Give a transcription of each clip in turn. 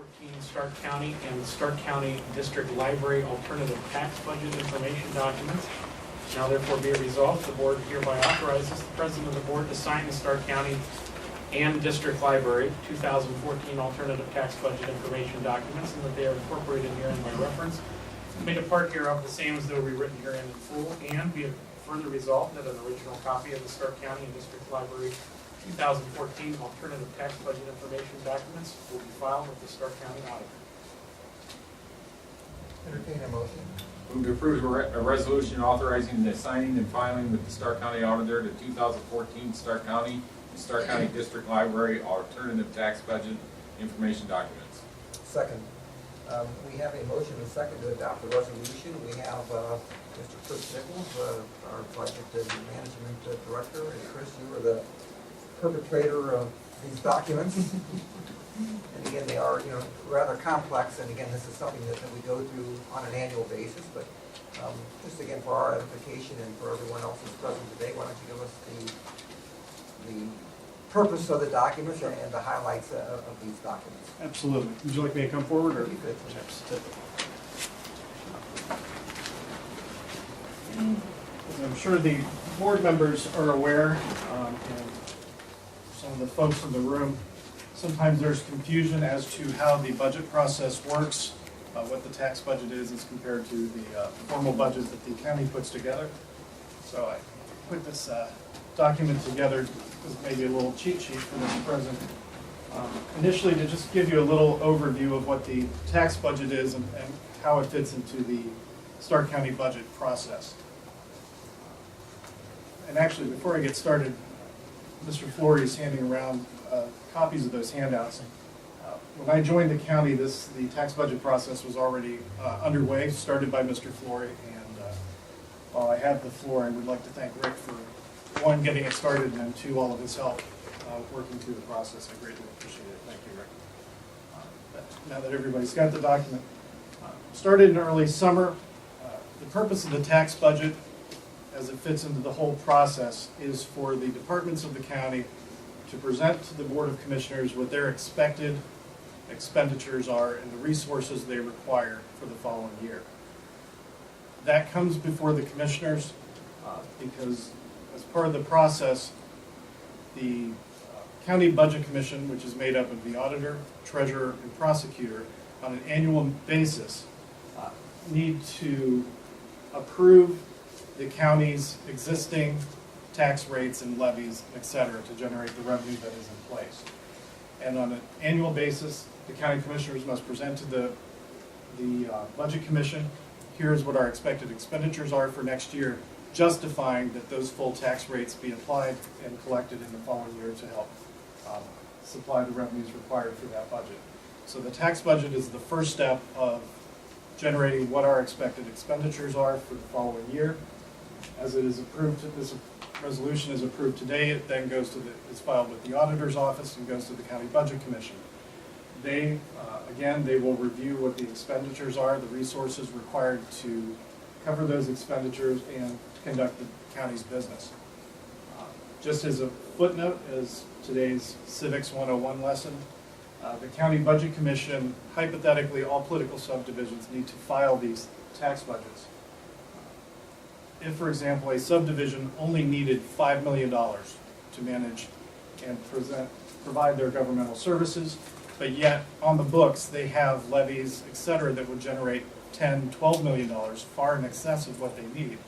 2014 Stark County and Stark County District Library Alternative Tax Budget Information Documents. Now therefore be it resolved, the board hereby authorizes the president of the board to sign the Stark County and District Library 2014 Alternative Tax Budget Information Documents, and that they are incorporated herein by reference. Made a part hereof the same as though rewritten herein in full, and be it further resolved that an original copy of the Stark County and District Library 2014 Alternative Tax Budget Information Documents will be filed with the Stark County Auditor. Entertain a motion. Move to approve a resolution authorizing the signing and filing with the Stark County Auditor the 2014 Stark County and Stark County District Library Alternative Tax Budget Information Documents. Second. We have a motion and second to adopt the resolution. We have Mr. Chris Nichols, our Budget Management Director, and Chris, you are the perpetrator of these documents. And again, they are, rather complex, and again, this is something that we go through on an annual basis, but just again, for our edification and for everyone else who's present today, why don't you give us the purpose of the documents and the highlights of these documents. Absolutely. Would you like me to come forward? Or? You could. As I'm sure the board members are aware, and some of the folks in the room, sometimes there's confusion as to how the budget process works, what the tax budget is as compared to the formal budget that the county puts together. So I put this document together as maybe a little cheat sheet for this present. Initially, to just give you a little overview of what the tax budget is and how it fits into the Stark County budget process. And actually, before I get started, Mr. Flory is handing around copies of those handouts. When I joined the county, the tax budget process was already underway, started by Mr. Flory. And while I have the floor, I would like to thank Rick for, one, getting it started, and then two, all of his help working through the process. I greatly appreciate it. Thank you, Rick. Now that everybody's got the document, started in early summer. The purpose of the tax budget, as it fits into the whole process, is for the departments of the county to present to the Board of Commissioners what their expected expenditures are and the resources they require for the following year. That comes before the commissioners because as part of the process, the County Budget Commission, which is made up of the auditor, treasurer, and prosecutor, on an annual basis, need to approve the county's existing tax rates and levies, et cetera, to generate the revenue that is in place. And on an annual basis, the county commissioners must present to the Budget Commission, here's what our expected expenditures are for next year, justifying that those full tax rates be applied and collected in the following year to help supply the revenues required for that budget. So the tax budget is the first step of generating what our expected expenditures are for the following year. As it is approved, this resolution is approved today, it then goes to it's filed with the auditor's office and goes to the County Budget Commission. They, again, they will review what the expenditures are, the resources required to cover those expenditures and conduct the county's business. Just as a footnote, as today's Civics 101 lesson, the County Budget Commission, hypothetically, all political subdivisions need to file these tax budgets. If, for example, a subdivision only needed $5 million to manage and provide their governmental services, but yet on the books they have levies, et cetera, that would generate $10, $12 million, far in excess of what they need.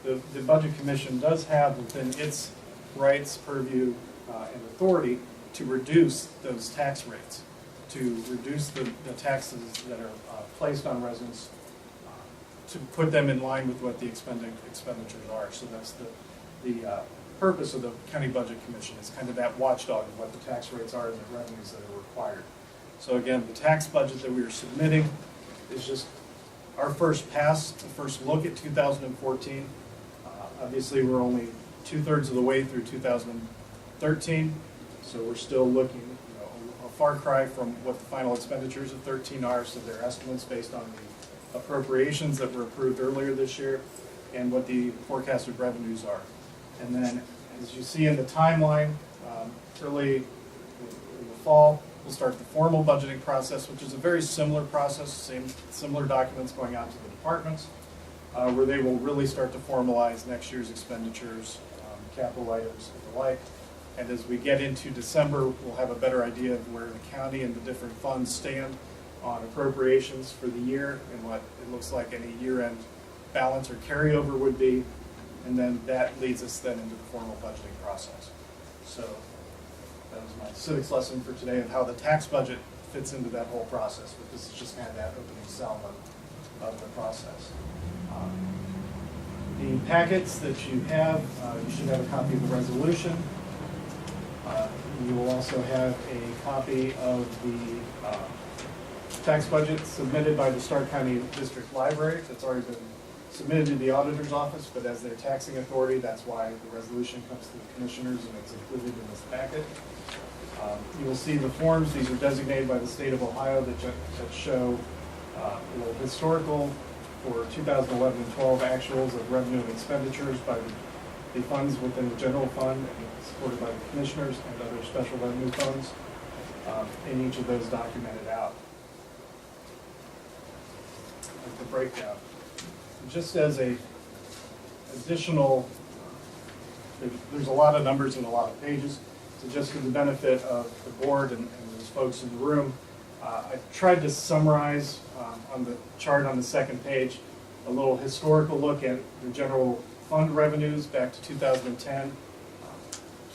The Budget Commission does have within its rights, purview, and authority to reduce those tax rates, to reduce the taxes that are placed on residents, to put them in line with what the expenditures are. So that's the purpose of the County Budget Commission, is kind of that watchdog of what the tax rates are and the revenues that are required. So again, the tax budget that we are submitting is just our first pass, the first look at 2014. Obviously, we're only 2/3 of the way through 2013, so we're still looking, a far cry from what the final expenditures of 13 are. So they're estimates based on the appropriations that were approved earlier this year and what the forecasted revenues are. And then, as you see in the timeline, early in the fall, we'll start the formal budgeting process, which is a very similar process, similar documents going out to the departments, where they will really start to formalize next year's expenditures, capital items and the like. And as we get into December, we'll have a better idea of where the county and the different funds stand on appropriations for the year and what it looks like any year-end balance or carryover would be. And then that leads us then into the formal budgeting process. So that was my civics lesson for today of how the tax budget fits into that whole process. But this is just kind of that opening salvo of the process. The packets that you have, you should have a copy of the resolution. You will also have a copy of the tax budget submitted by the Stark County District Library. That's already been submitted to the auditor's office, but as their taxing authority, that's why the resolution comes to the commissioners and it's included in this packet. You will see the forms. These are designated by the state of Ohio that show a little historical for 2011 and 12 actuals of revenue and expenditures by the funds within the general fund and supported by the commissioners and other special revenue funds, and each of those documented out. Like the breakdown. Just as a additional, there's a lot of numbers and a lot of pages, so just for the benefit of the board and those folks in the room, I tried to summarize on the chart on the second page a little historical look at the general fund revenues back to 2010.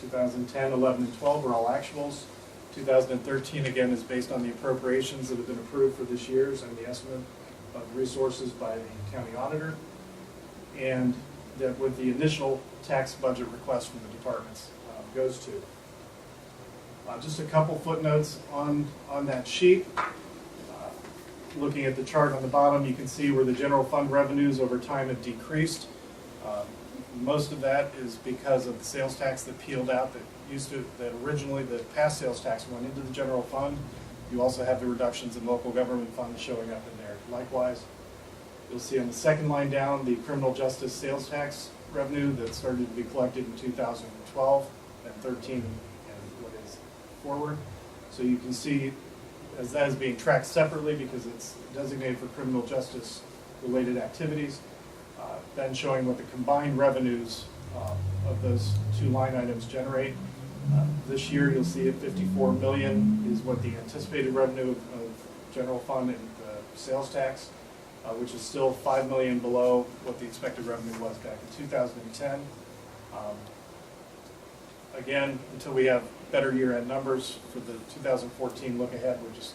2010, 11, and 12 are all actuals. 2013, again, is based on the appropriations that have been approved for this year's and the estimate of resources by the county auditor. And that with the initial tax budget request from the departments goes to. Just a couple footnotes on that sheet. Looking at the chart on the bottom, you can see where the general fund revenues over time have decreased. Most of that is because of the sales tax that peeled out that originally the past sales tax went into the general fund. You also have the reductions in local government funds showing up in there. Likewise, you'll see on the second line down the criminal justice sales tax revenue that started to be collected in 2012 and 13 and what is forward. So you can see as that is being tracked separately because it's designated for criminal justice related activities. Then showing what the combined revenues of those two line items generate. This year you'll see at 54 million is what the anticipated revenue of general fund and the sales tax, which is still 5 million below what the expected revenue was back in 2010. Again, until we have better year-end numbers for the 2014 look ahead, we're just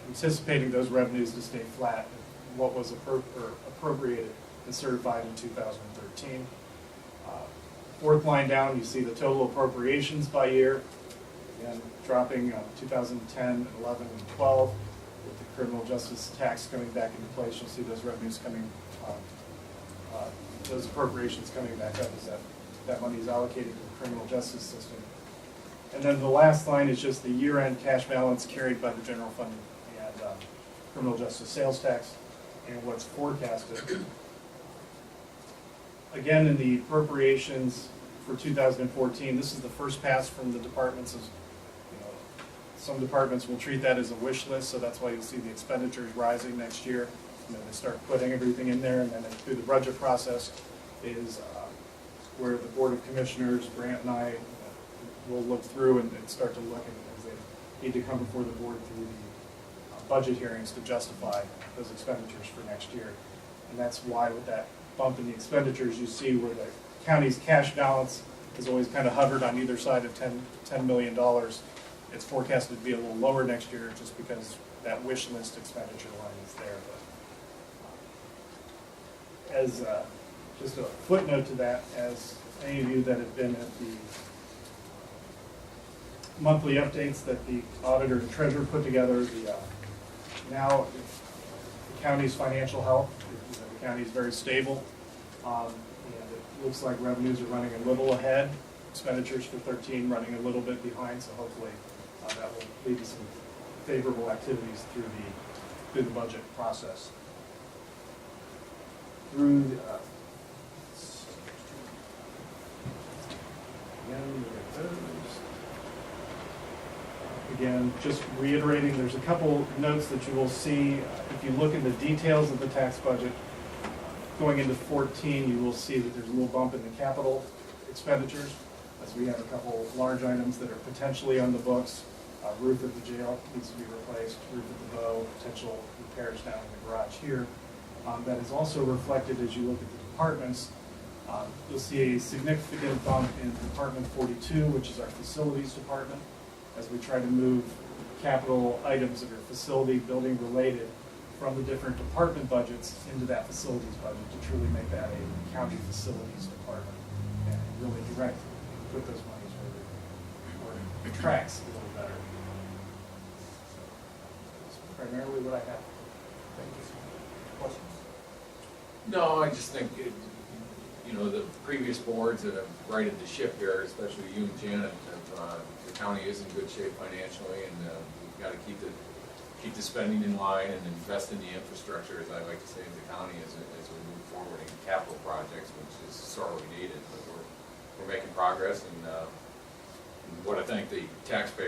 anticipating those revenues to stay flat with what was appropriated and certified in 2013. Fourth line down, you see the total appropriations by year. Again, dropping 2010, 11, and 12. With the criminal justice tax coming back into place, you'll see those revenues coming, those appropriations coming back up as that money is allocated to the criminal justice system. And then the last line is just the year-end cash balance carried by the general fund and criminal justice sales tax and what's forecasted. Again, in the appropriations for 2014, this is the first pass from the departments. Some departments will treat that as a wish list, so that's why you'll see the expenditures rising next year. And then they start putting everything in there, and then through the budget process is where the Board of Commissioners, Grant and I, will look through and start to look at as they need to come before the board through the budget hearings to justify those expenditures for next year. And that's why with that bump in the expenditures, you see where the county's cash balance has always kind of hovered on either side of $10 million. It's forecasted to be a little lower next year just because that wish list expenditure line is there. But as just a footnote to that, as any of you that have been at the monthly updates that the auditor and treasurer put together, now the county's financial health, the county is very stable, and it looks like revenues are running a little ahead, expenditures for 13 running a little bit behind, so hopefully that will lead to some favorable activities through the budget process. Through the, Again, just reiterating, there's a couple notes that you will see. If you look at the details of the tax budget, going into 14, you will see that there's a little bump in the capital expenditures, as we have a couple large items that are potentially on the books. Roof at the jail needs to be replaced, roof at the bow, potential repairs down in the garage here. That is also reflected as you look at the departments. You'll see a significant bump in Department 42, which is our facilities department, as we try to move capital items that are facility building related from the different department budgets into that facilities budget to truly make that a county facilities department and really direct, put those monies where it tracks a little better. So that's primarily what I have. Thank you. Questions? No, I just think, the previous boards that have righted the ship here, especially you and Janet, the county is in good shape financially, and we've got to keep the spending in line and invest in the infrastructure, as I like to say, in the county as we move forward in capital projects, which is sorely needed. But we're making progress, and what I think the taxpayers